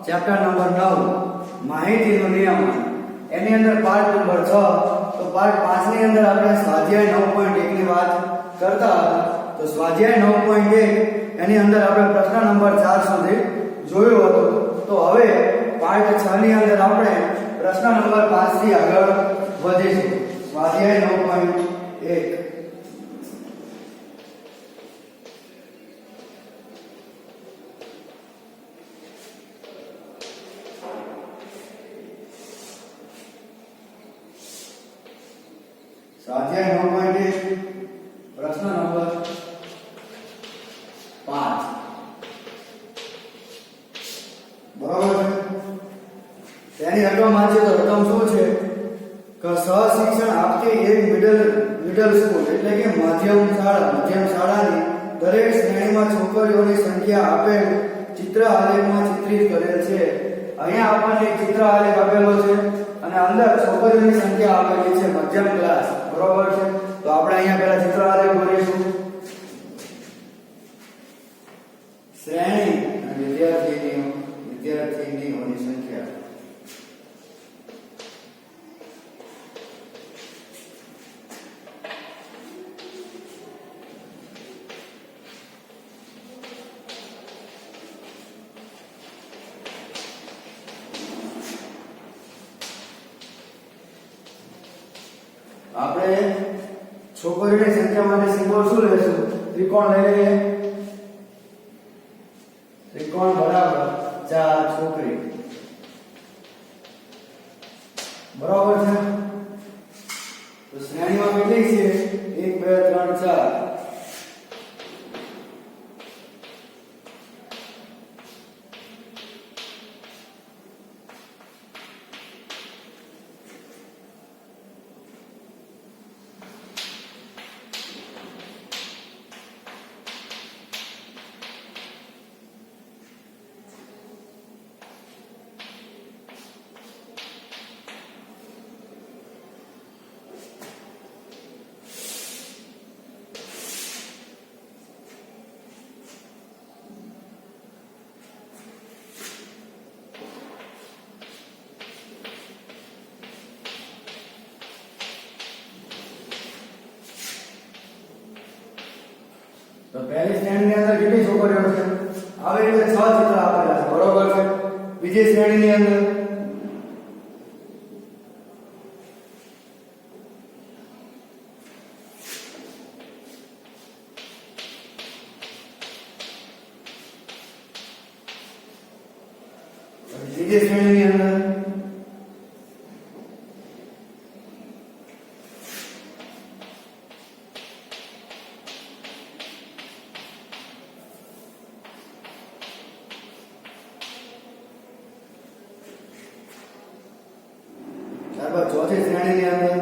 Chapter number 9 માહિતીનો નિયમ એની અંદર પાર્ટ નંબર 6 તો પાર્ટ 5 ની અંદર આપણે સ્વાધ્યાય 9.1 ની વાત કરતા હતા તો સ્વાધ્યાય 9.1 એની અંદર આપણે પ્રશ્ન નંબર 4 સુધી જોયો હતો તો હવે પાર્ટ 6 ની અંદર આપણે પ્રશ્ન નંબર 5 થી આગળ વધીશું સ્વાધ્યાય 9.1 स्वाध्याय 9.1 प्रश्न नंबर 5 बराबर है यानी रकम वांचे तो रकम શું છે કે સહશિક્ષણ આપતી એક મિડલ સ્કૂલ એટલે કે મધ્યમ શાળાની દરેક શ્રેણીમાં છોકરીઓની સંખ્યા આપેલ ચિત્ર આલેખમાં ચિત્રિત કરેલ છે અહીંયા આપણને એક ચિત્ર આલેખ આપેલો છે અને અંદર છોકરીઓની સંખ્યા આપેલી છે મધ્યમ ક્લાસ બરોબર છે તો આપણે અહીંયા પહેલા ચિત્ર આલેખ દોરીશું શ્રેણી અને વિદ્યાર્થીનીઓની સંખ્યા આપણે છોકરીઓની સંખ્યા માટે સિમ્બોલ શું લેશું ત્રિકોણ લઈ લઈએ ત્રિકોણ બરાબર 4 છોકરી બરાબર છે તો શ્રેણીમાં કેટલી છે 1 2 3 4 तो पहली श्रेणी ની અંદર કેટલી છોકરીઓ છે આવી રીતે 6 ચિત્ર આપેલા છે બરોબર છે બીજી શ્રેણી ની અંદર ત્રીજી શ્રેણી ની અંદર ત્યારબાદ ચોથી શ્રેણીની અંદર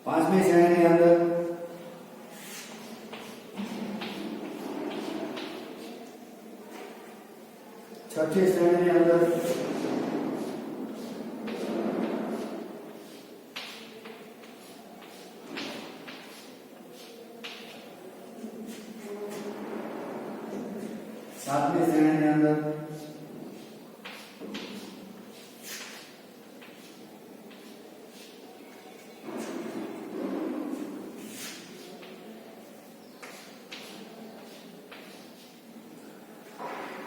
પાંચમી શ્રેણીની અંદર છઠ્ઠી શ્રેણીની અંદર सातवीं श्रेणी के अंदर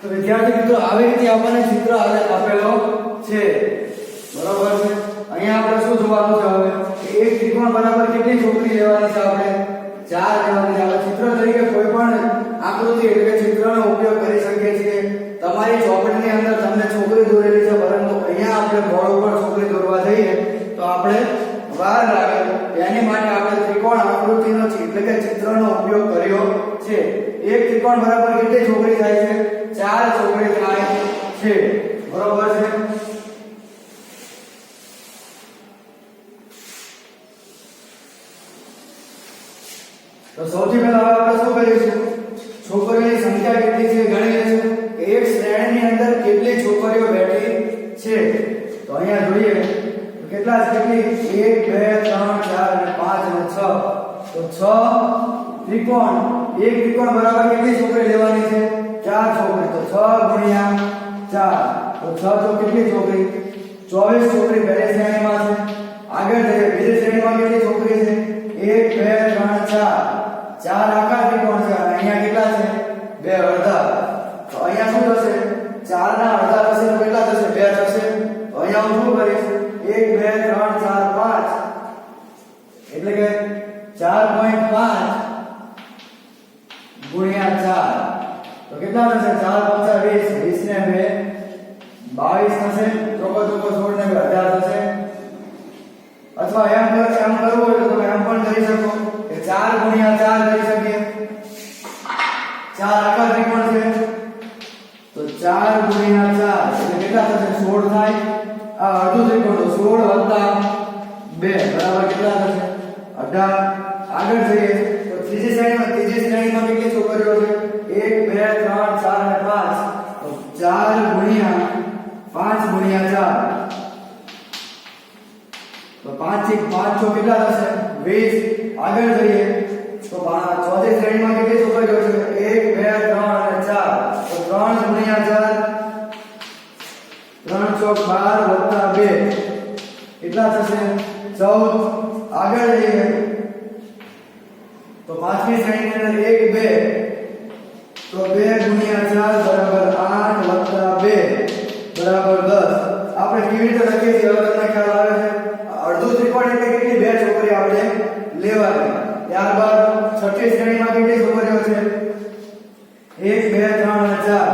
तो विद्यार्थी मित्रों આવી રીતે આપણને ચિત્ર આપેલો છે બરાબર છે અહીંયા આપણે શું જોવાનું છે હવે એક ત્રિકોણ બરાબર કેટલી છોકરી લેવાની છે આપણે 4 લેવાની છે આપણે ચિત્ર તરીકે કોઈ પણ આકૃતિ એટલે કે ચિત્રનો ઉપયોગ કરી શકીએ છીએ તમારી ચોપડીની અંદર તમને છોકરી દોરેલી છે પરંતુ અહીંયા આપણે બોર્ડ ઉપર છોકરી દોરવા જઈએ તો આપણે વાર લાગે તેની માટે આપણે ત્રિકોણ આકૃતિનો એટલે કે ચિત્રનો ઉપયોગ કર્યો છે એક ત્રિકોણ બરાબર કેટલી છોકરી થાય છે 4 છોકરી થાય છે બરોબર છે તો સૌથી પહેલા આપણે શું કરીશું છોકરીઓની સંખ્યા કેટલી છે ગણી લેશું એક શ્રેણીની અંદર કેટલી છોકરીઓ બેઠી છે તો અહીંયા જોઈએ કેટલા કેટલી 1 2 3 4 અને 5 તો 6 ત્રિકોણ, એક ત્રિકોણ બરાબર કેટલી ચોકડી લેવાની છે? 4 ચોકડી. તો 6 ગુણ્યા 4, તો 6 તો કેટલી ચોકડી? 24 ચોકડી પહેલી શ્રેણીમાં છે. આગળ જઈએ, બીજી શ્રેણીમાં કેટલી ચોકડી છે? 1 2 3 4, 4 આકાર ત્રિકોણ છે અને અહીંયા કેટલા છે? 2 અડધા. તો અહીંયા શું થશે? 4 ના અડધા થશે તો કેટલા થશે? 2 થશે. તો અહીંયા હું શું કરીશ? 1 2 3 4 5, એટલે કે 4.5 ગુણ્યા 4, તો કેટલા થશે? 4 5 20, 20 ને 2 22 થશે. ચોકો ચોકો 16 ને 18 થશે. અથવા એમ કરવું હોય તો તમે એમ પણ કરી શકો કે 4 ગુણ્યા 4 કરી શકીએ. 4 આકાર ત્રિકોણ છે તો 4 ગુણ્યા 4 એટલે કેટલા થશે? 16 થાય. આ અડધું ત્રિકોણ તો 16 + 2 બરાબર કેટલા થશે? 18. આગળ જઈએ તો ત્રીજી શ્રેણીમાં કેટલી છોકરીઓ છે? 1 2 3 4 અને 5, તો 4 ગુણ્યા 5 ગુણ્યા 4, તો 5 થી 5 છો કેટલા થશે? 20. આગળ જઈએ તો ચોથી શ્રેણીમાં કેટલી છોકરીઓ છે? 1 2 3 અને 4, તો 3 ગુણ્યા 4, 3 ચોક 12 + 2 કેટલા થશે? 14. આગળ જઈએ તો પાંચમી શ્રેણીની અંદર 1 2, તો 2 ગુણ્યા 4 બરાબર 8 + 2 બરાબર 10. આપણે કેવી રીતે લખીએ છીએ હવે તમને ખ્યાલ આવે છે? અડધું ત્રિકોણ એટલે કેટલી? 2 ચોકડી આપણે લેવાની. ત્યારબાદ છઠ્ઠી શ્રેણીમાં કેટલી છોકરીઓ છે? 1 2 3 અને 4,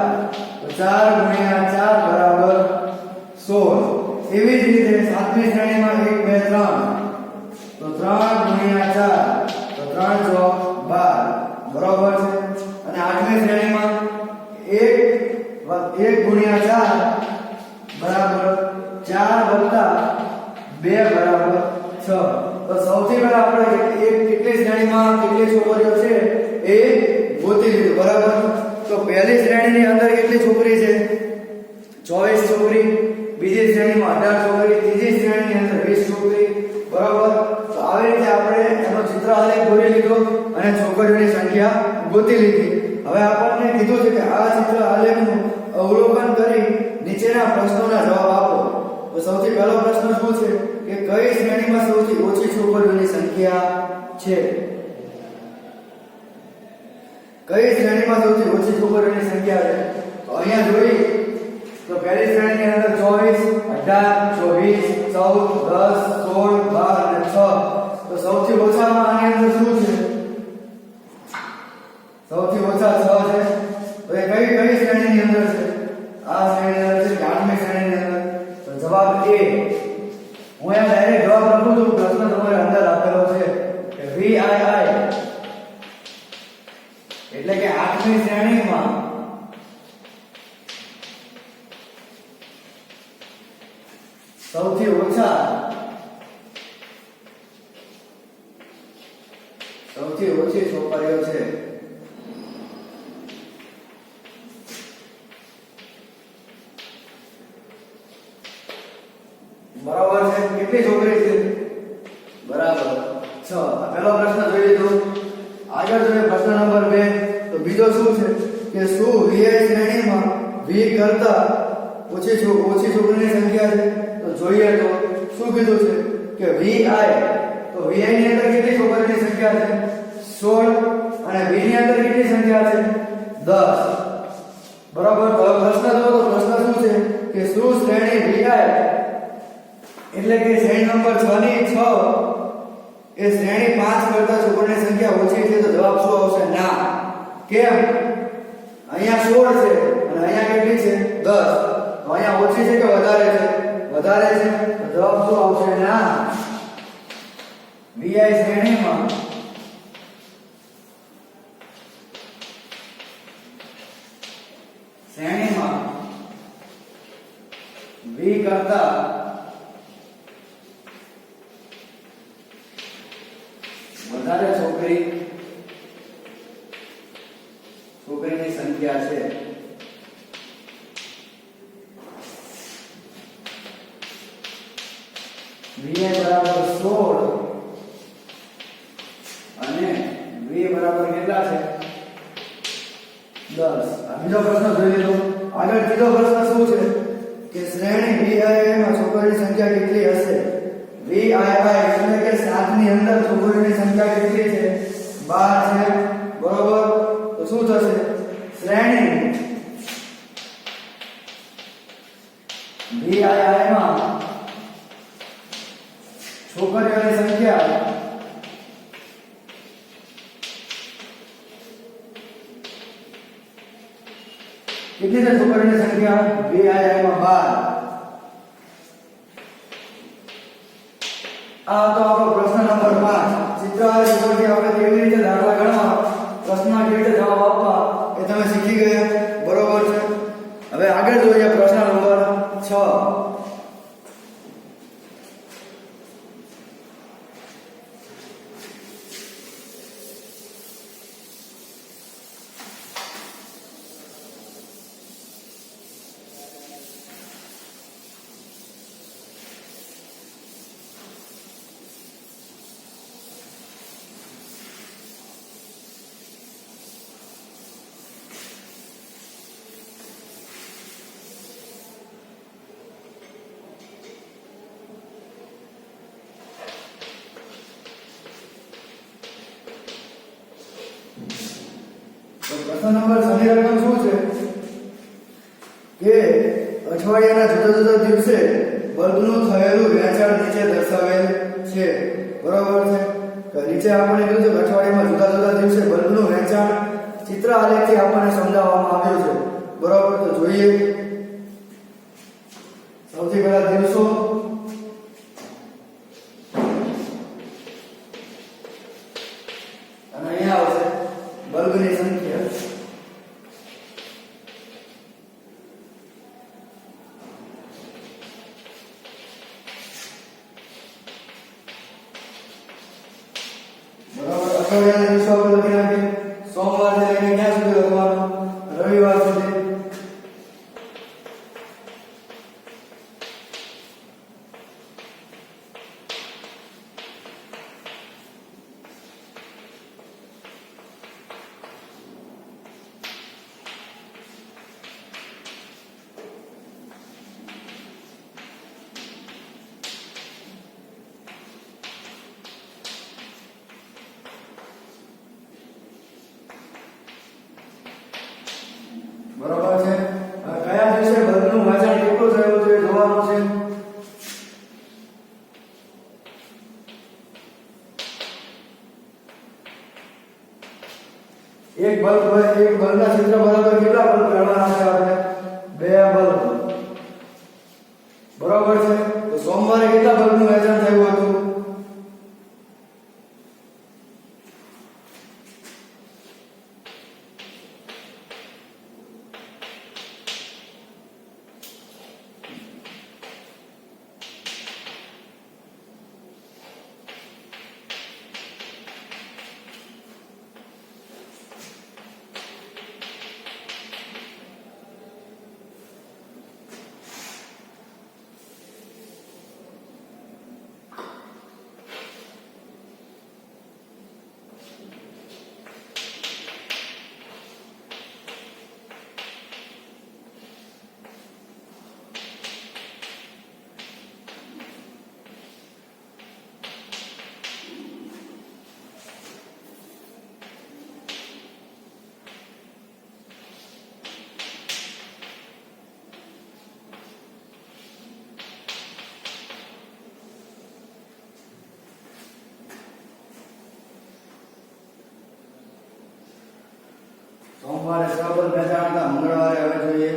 તો 4 ગુણ્યા 4 બરાબર 16. એવી જ રીતે સાતમી શ્રેણીમાં 1 2 3, તો 3 ગુણ્યા 4, તો 3 ચોક 12 બરાબર છે. અને આઠમી શ્રેણીમાં 1 ગુણ્યા 4 બરાબર 4 + 2 બરાબર 6. તો સૌથી પહેલા આપણે કેટલી શ્રેણીમાં કેટલી છોકરીઓ છે એ ગોતી લીધું બરાબર. તો પહેલી શ્રેણીની અંદર કેટલી છોકરી છે? 24 છોકરી. બીજી શ્રેણીમાં 18 છોકરી. ત્રીજી શ્રેણીની અંદર 20 છોકરી બરાબર. તો આવી રીતે આપણે એનો ચિત્ર આલેખ દોરી લીધો અને છોકરીઓની સંખ્યા ગોતી લીધી. હવે આપણને કીધું છે કે આ ચિત્ર આલેખનું અવલોકન કરી નીચેના પ્રશ્નોના જવાબ આપો. તો સૌથી પહેલો પ્રશ્ન શું છે કે કઈ શ્રેણીમાં સૌથી ઓછી છોકરીઓની સંખ્યા છે? કઈ શ્રેણીમાં સૌથી ઓછી છોકરીઓની સંખ્યા છે? તો અહીંયા જોઈએ તો પહેલી શ્રેણીની અંદર 24 18 24 14 10 16 12 અને 6. તો સૌથી ઓછામાં આની અંદર શું છે? સૌથી ઓછા 6 છે. તો એ કઈ શ્રેણીની અંદર છે? આ શ્રેણીની અંદર છે, આઠમી શ્રેણીની અંદર. તો જવાબ A. હું અહીંયા ડાયરેક્ટ જવાબ લખું છું, પ્રશ્ન તમારે અંદર આપેલો છે કે VII એટલે કે આઠમી શ્રેણીમાં સૌથી ઓછી છોકરીઓ છે. બરાબર છે. કેટલી છોકરી છે? બરાબર 6. આ પહેલો પ્રશ્ન જોઈ લીધો. આગળ જોઈએ પ્રશ્ન નંબર 2. તો બીજો શું છે કે શું VI શ્રેણીમાં V કરતા ઓછી છોકરીની સંખ્યા છે? તો જોઈએ તો શું કીધું છે કે VI, તો VI ની અંદર કેટલી છોકરીની સંખ્યા છે? 16. અને V ની અંદર કેટલી સંખ્યા છે? 10. બરાબર. તો પ્રશ્ન જો તો પ્રશ્ન શું છે કે શું શ્રેણી VI એટલે કે શ્રેણી નંબર 6 ની 6 એ શ્રેણી 5 કરતા છોકરીની સંખ્યા ઓછી છે? તો જવાબ શું આવશે? ના. કેમ? અહીંયા 16 છે અને અહીંયા કેટલી છે? 10. તો અહીંયા ઓછી છે કે વધારે છે? વધારે છે. તો જવાબ શું આવશે? ના. VI શ્રેણીમાં V કરતા વધારે છોકરીની સંખ્યા છે. VI બરાબર 16 અને 10 આ બીજો પ્રશ્ન જોઈ લીધો આગળ ત્રીજો પ્રશ્ન શું છે કે શ્રેણી VII માં છોકરીઓની સંખ્યા કેટલી હશે VII એટલે કે 7 ની અંદર છોકરીઓની સંખ્યા કેટલી છે 12 છે બરોબર તો શું થશે શ્રેણી VII માં છોકરીઓની સંખ્યા कितनी है छोकरीओनी संख्या VII માં 12 आ तो आपको प्रश्न नंबर 5 चित्र ઉપરથી આપણે કેવી રીતે દાખલા ગણવા પ્રશ્નના કેવી રીતે જવાબ આપવા એ તમે શીખી ગયા બરોબર છે હવે આગળ જોઈએ પ્રશ્ન નંબર 6 તો પ્રશ્ન નંબર 6 ની રકમ શું છે કે અઠવાડિયાના જુદા જુદા દિવસે બલ્બનું થયેલું વેચાણ નીચે દર્શાવેલ છે બરાબર છે કે નીચે આપણે કીધું છે કે અઠવાડિયામાં જુદા જુદા દિવસે બલ્બનું વેચાણ ચિત્ર આલેખથી આપણને સમજાવવામાં આવ્યું છે બરાબર તો જોઈએ સૌથી પહેલા દિવસો અને અહીંયા આવશે બલ્બની સંખ્યા બરાબર અઠવાડિયાના દિવસો આપણે લખી નાખીએ સોમવારથી લઈને ક્યાં સુધી લખવાનું રવિવાર સુધી બરાબર છે કયા દિવસે બલ્બનું વેચાણ કેટલું થયું છે જોવાનું છે એક બલ્બના ક્ષેત્ર બરાબર કેટલા બલ્બ ગણવાના છે આપણે 2 બલ્બ બરાબર છે તો સોમવારે કેટલા બલ્બનું વેચાણ થયું હતું સોમવારે 6 બલ્બ વેચાણ હતા મંગળવારે હવે જોઈએ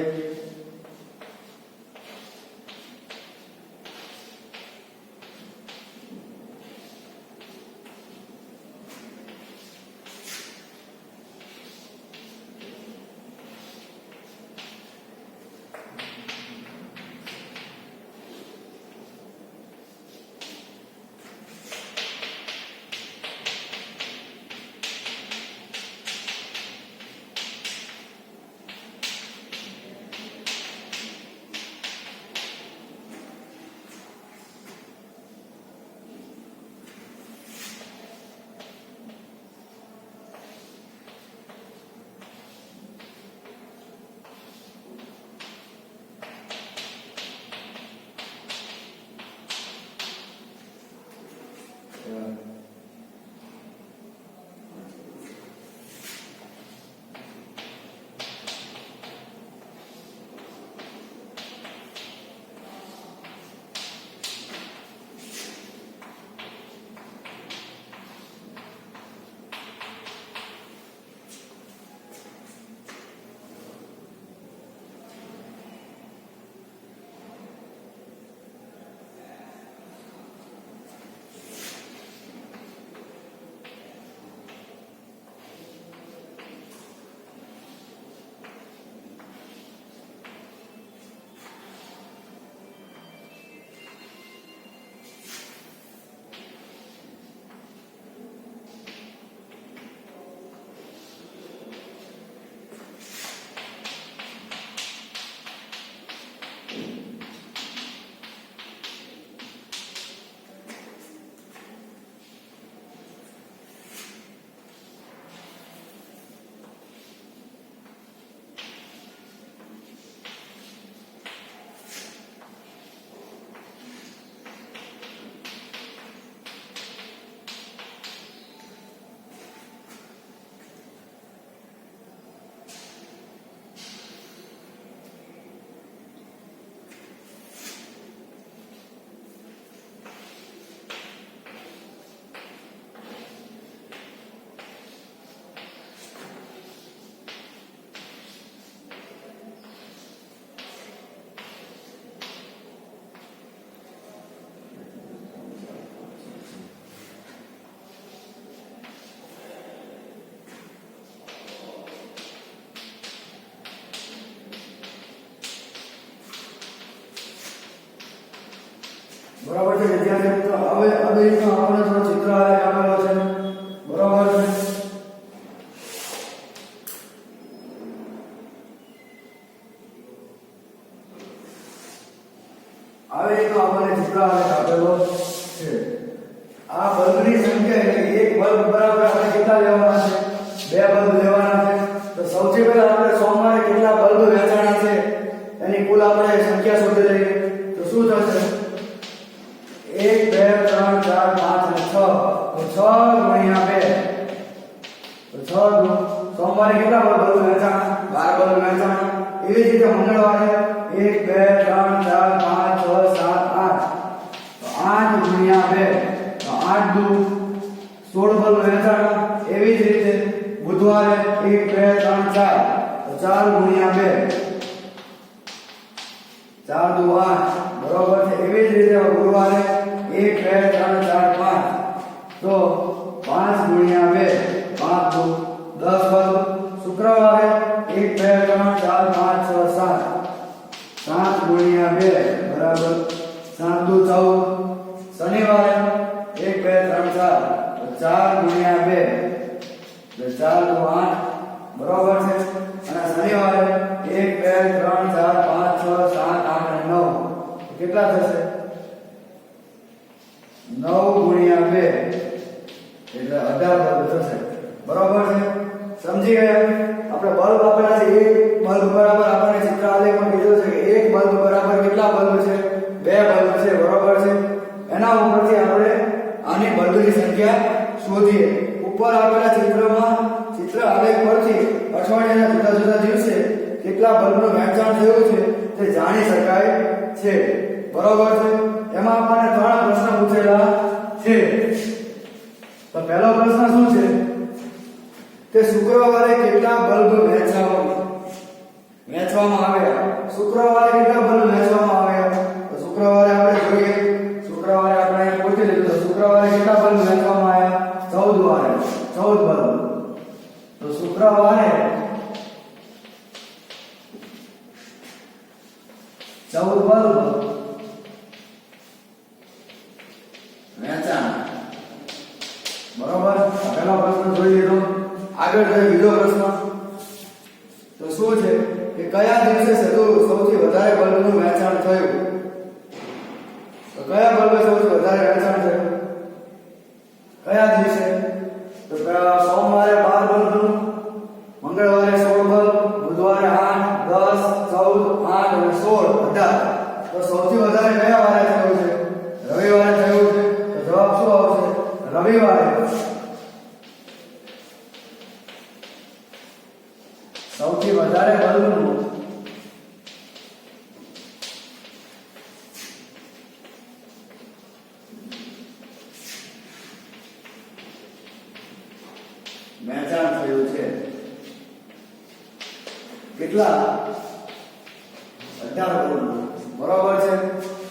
વિદ્યાર્થી મિત્રો હવે આવી રીતનો આપણને થોડો ચિત્ર આલેખ આપેલો છે બરોબર છે આવી રીતનો આપણને ચિત્ર આલેખ આપેલો છે આ બલ્બની સંખ્યા એટલે એક બલ્બ બરાબર આપણે કેટલા લેવાના છે બે બલ્બ લેવાના છે તો સૌથી પહેલા આપણે સોમવારે કેટલા બલ્બ વેચાણા છે એની કુલ આપણે સંખ્યા શોધી લઈએ તો શું થશે 1 2 3 4 5 અને 6 તો 6 ગુણ્યા 2 તો 6 સોમવારે કેટલા બલ્બ વેચાણા 12 બલ્બ વેચાણા એવી જ રીતે મંગળવારે 1 2 3 4 5 6 7 8 તો 8 ગુણ્યા 2 તો 8 દુ 16 બલ્બ વેચાણા એવી જ રીતે બુધવારે 1 2 3 4 તો 4 ગુણ્યા 2 4 દુ 8 બરોબર છે એવી જ રીતે ગુરુવારે 1 2 3 4 5 તો 5 ગુણ્યા 2 5 દુ 10 બલ્બ શુક્રવારે 1 2 3 4 5 6 7 7 ગુણ્યા 2 બરાબર 7 દુ 14 શનિવારે 1 2 3 4 તો 4 ગુણ્યા 2 એટલે 4 દુ 8 બરોબર છે અને શનિવારે 1 2 3 4 5 6 7 8 અને 9 કેટલા થશે 9 ગુણ્યા 2 એટલે 18 બલ્બ થશે બરોબર છે સમજી ગયા આપણે બલ્બ આપેલા છે એક બલ્બ બરાબર આપણને ચિત્ર આલેખમાં કીધું છે કે એક બલ્બ બરાબર કેટલા બલ્બ છે બે બલ્બ છે બરોબર છે એના ઉપરથી આપણે આની બલ્બની સંખ્યા શોધીએ ઉપર આપેલા ચિત્ર આલેખ પરથી અઠવાડિયાના જુદા જુદા દિવસે કેટલા બલ્બનું વેચાણ થયું છે તે જાણી શકાય છે બરોબર છે એમાં આપણને ત્રણ પ્રશ્ન પૂછેલા છે તો પહેલો પ્રશ્ન શું છે કે શુક્રવારે કેટલા બલ્બ વેચવામાં આવ્યા શુક્રવારે કેટલા બલ્બ વેચવામાં આવ્યા તો શુક્રવારે આપણે જોઈએ શુક્રવારે આપણે પૂછી લીધું તો શુક્રવારે કેટલા બલ્બ વેચવામાં આવ્યા 14 વારે 14 બલ્બ તો શુક્રવારે 14 બલ્બ વેચાણ બરોબર પહેલો પ્રશ્ન જોઈ લીધો આગળ જોઈએ બીજો પ્રશ્ન તો શું છે કે કયા દિવસે સૌથી વધારે બલ્બનું વેચાણ થયું તો કયા બલ્બ સૌથી વધારે વેચાણ થયું કયા દિવસે તો સોમવારે 12 બલ્બનું મંગળવારે 16 બલ્બ બુધવારે 8 10 14 8 અને 16 18 તો સૌથી વધારે કયા વારે થયું છે રવિવારે થયું છે તો જવાબ શું આવશે રવિવારે સૌથી વધારે બલ્બનું વેચાણ થયું છે કેટલા 18 બલ્બ બરોબર છે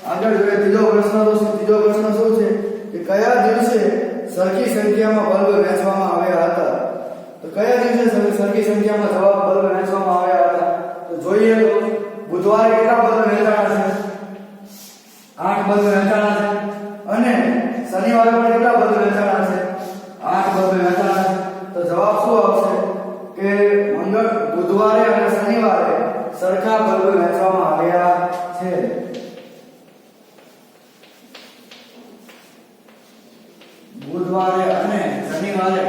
આગળ જોઈએ ત્રીજો પ્રશ્ન શું છે કે કયા દિવસે સરખી સંખ્યામાં બલ્બ વેચવામાં આવ્યા હતા તો કયા દિવસે સરખી સંખ્યામાં બલ્બ વેચવામાં આવ્યા હતા તો જોઈએ તો બુધવારે કેટલા બલ્બ વેચાણા છે 8 બલ્બ વેચાણા છે અને શનિવારે પણ કેટલા બલ્બ વેચાણા છે 8 બલ્બ વેચાણા છે તો જવાબ શું આવશે કે બુધવારે અને શનિવારે સરખા બલ્બ વેચવામાં આવ્યા છે બુધવારે અને શનિવારે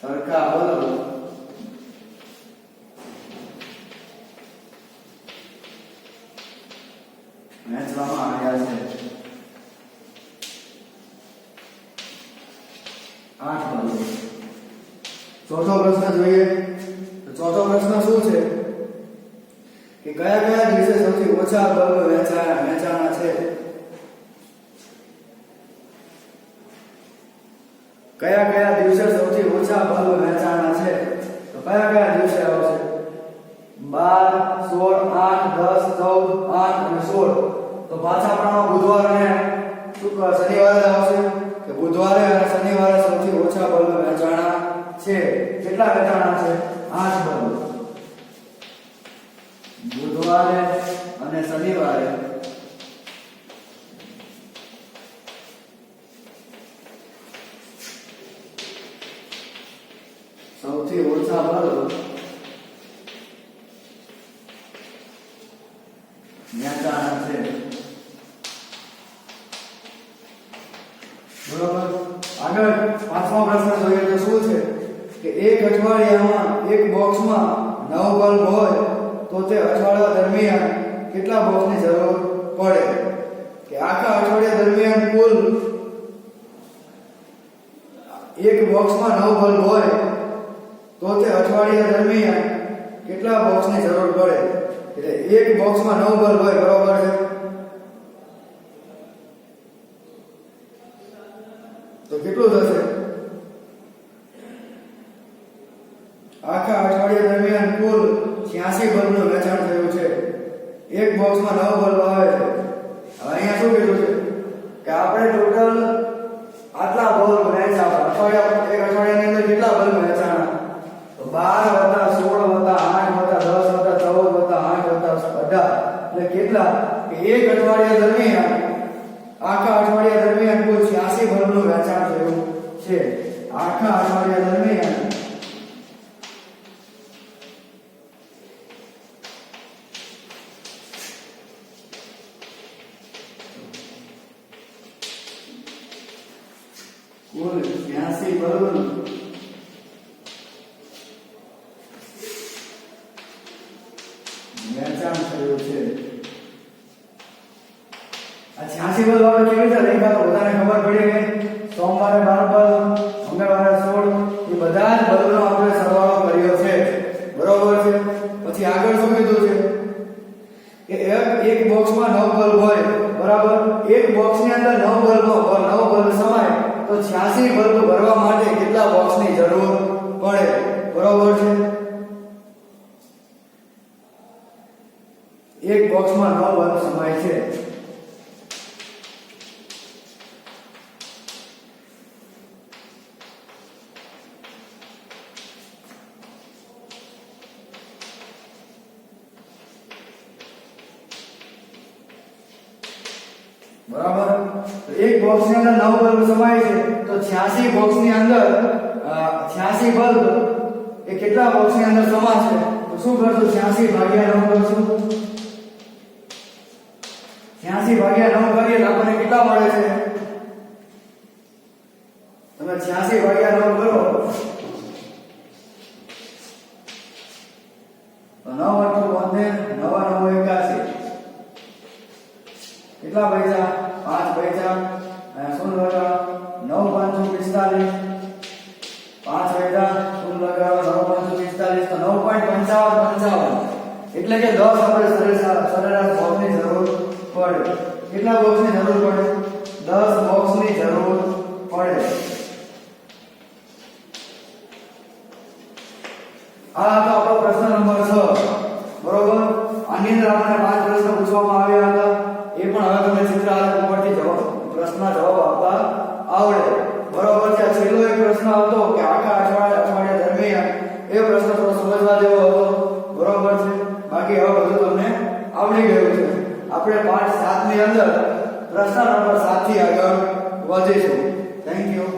સરખા બલ્બ વેચવામાં આવ્યા છે 8 બલ્બ ચોથો પ્રશ્ન જોઈએ તો ચોથો પ્રશ્ન શું છે કે કયા દિવસે સૌથી ઓછા બલ્બ વેચાણા છે કયા દિવસે સૌથી ઓછા બલ્બ વેચાણા છે તો કયા દિવસે આવશે 12 16 8 10 14 8 અને 16 તો પાછા પણ બુધવાર અને શનિવારે આવશે કે બુધવારે અને શનિવારે સૌથી ઓછા બલ્બ વેચાણા છે કેટલા વેચાણા છે 8 બલ્બ બુધવારે અને શનિવારે સૌથી ઓછા વર્ગ વહેંચાણ છે. બરોબર. આગળ પાંચમો પ્રશ્ન જોઈએ તો શું છે કે એક અઠવાડિયામાં એક બોક્સમાં 9 બલ્બ હોય તો તે અઠવાડિયા દરમિયાન કેટલા બોક્સની જરૂર પડે? કે આખા અઠવાડિયા દરમિયાન કુલ એક બોક્સમાં 9 બલ્બ હોય તો તે અઠવાડિયા દરમિયાન કેટલા બોક્સની જરૂર પડે? એટલે એક બોક્સમાં 9 બલ્બ હોય, બરોબર છે, તો કેટલું થશે? આખા અઠવાડિયા દરમિયાન કુલ 86 બલ્બનું વેચાણ થયું છે. એક બોક્સમાં 9 બલ્બ આવે છે. હવે અહીંયા શું કીધું છે કે આપણે ટોટલ આટલા બલ્બ વેચાણા એક અઠવાડિયાની અંદર કેટલા બલ્બ વેચાણા? તો 12 + 16 + 8 + 10 + 14 + 8 + 18 એટલે કેટલા? કે એક અઠવાડિયા દરમિયાન આખા અઠવાડિયા દરમિયાન કુલ 86 બલ્બનું વેચાણ થયું છે. આખા અઠવાડિયા દરમિયાન કુલ 86 બલ્બનું વેચાણ થયું છે. આ 86 બલ્બ આપણે કેવી રીતે લખ્યા તો બધાને ખબર પડી ગઈ. સોમવારે 12 બલ્બ, મંગળવારે 16, એ બધા જ બલ્બનો આપણે સરવાળો કર્યો છે, બરોબર છે. પછી આગળ શું કીધું છે કે એક બોક્સમાં 9 બલ્બ હોય, બરાબર. એક બોક્સની અંદર 9 બલ્બ સમાય તો 86 બલ્બ ભરવા માટે કેટલા બોક્સની જરૂર પડે? બરોબર છે. એક બોક્સમાં 9 બલ્બ સમાય છે. બરાબર. તો એક બોક્સની અંદર 9 બલ્બ સમાય છે તો 86 બોક્સની અંદર 86 બલ્બ એ કેટલા બોક્સની અંદર સમાશે? તો શું કરશું? 86 ભાગ્યા 9 કરશું. 86 ભાગ્યા 9 કરીએ તો આપણને કેટલા મળે છે? તમે 86 ભાગ્યા 9 કરો તો 9 × 72 9 × 9 81. કેટલા બચ્યા? 5 બચ્યા. શું લગાડો? 9 × 5 = 45. 5 બચ્યા. શું લગાડો? 9 × 5 = 45 તો 9.55 એટલે કે 10 આપણે સરેરાશ બોક્સની જરૂર પડે. કેટલા બોક્સની જરૂર પડે? 10 બોક્સની જરૂર પડે. આ હતો આપણો પ્રશ્ન નંબર 6, બરોબર. આની અંદર આપણને 5 પ્રશ્નો પૂછવામાં આવ્યા હતા. એ પણ હવે તમે ચિત્ર આલેખ ઉપરથી પ્રશ્નના જવાબ આપતા આવડે, બરોબર છે. છેલ્લો એક પ્રશ્ન હતો કે આખા અઠવાડિયા દરમિયાન, એ પ્રશ્ન થોડો સમજવા જેવો હતો, બરોબર છે. બાકી હવે બધું તમને આવડી ગયું છે. આપણે પાઠ 7 ની અંદર પ્રશ્ન નંબર 7 થી આગળ વધીશું. Thank you.